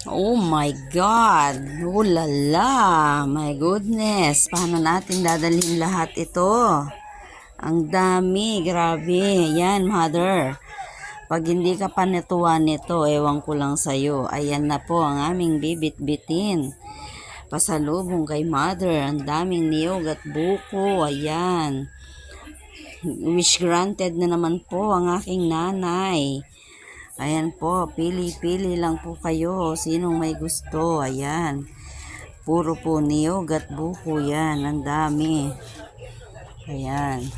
Oh my God! Oh la la! My goodness! Paano natin dadalhin lahat ito? Ang dami! Grabe! Yan, mother. Pag hindi ka pa natuwa nito, ewan ko lang sa'yo. Ayan na po ang aming bibit-bitin. Pasalubong kay mother. Ang daming niyog at buko. Ayan. Wish granted na naman po ang aking nanay. Ayan po, pili-pili lang po kayo. Sinong may gusto? Ayan. Puro po niyog at buko yan. Ang dami. Ayan.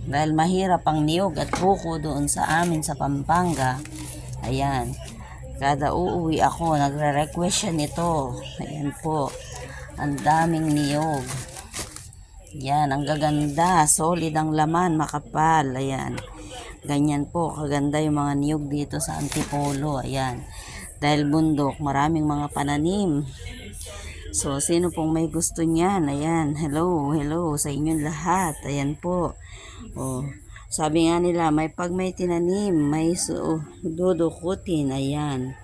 Dahil mahirap ang niyog at buko doon sa amin sa Pampanga. Ayan. Kada uuwi ako, nagre-request siya nito. Ayan po. Ang daming niyog. Yan, ang gaganda. Solid ang laman, makapal. Ayan. Ganyan po, kaganda yung mga niyog dito sa Antipolo. Ayan. Dahil bundok, maraming mga pananim. So, sino pong may gusto niyan? Ayan, hello sa inyong lahat. Ayan po. Oh, sabi nga nila, may tinanim, may dudukutin. Ayan.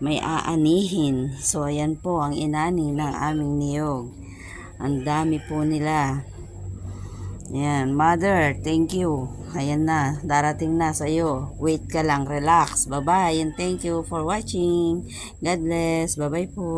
May aanihin. So, ayan po ang inani ng aming niyog. Ang dami po nila. Ayan, mother, thank you. Ayan na, darating na sa'yo. Wait ka lang, relax. Bye-bye and thank you for watching. God bless. Bye-bye po.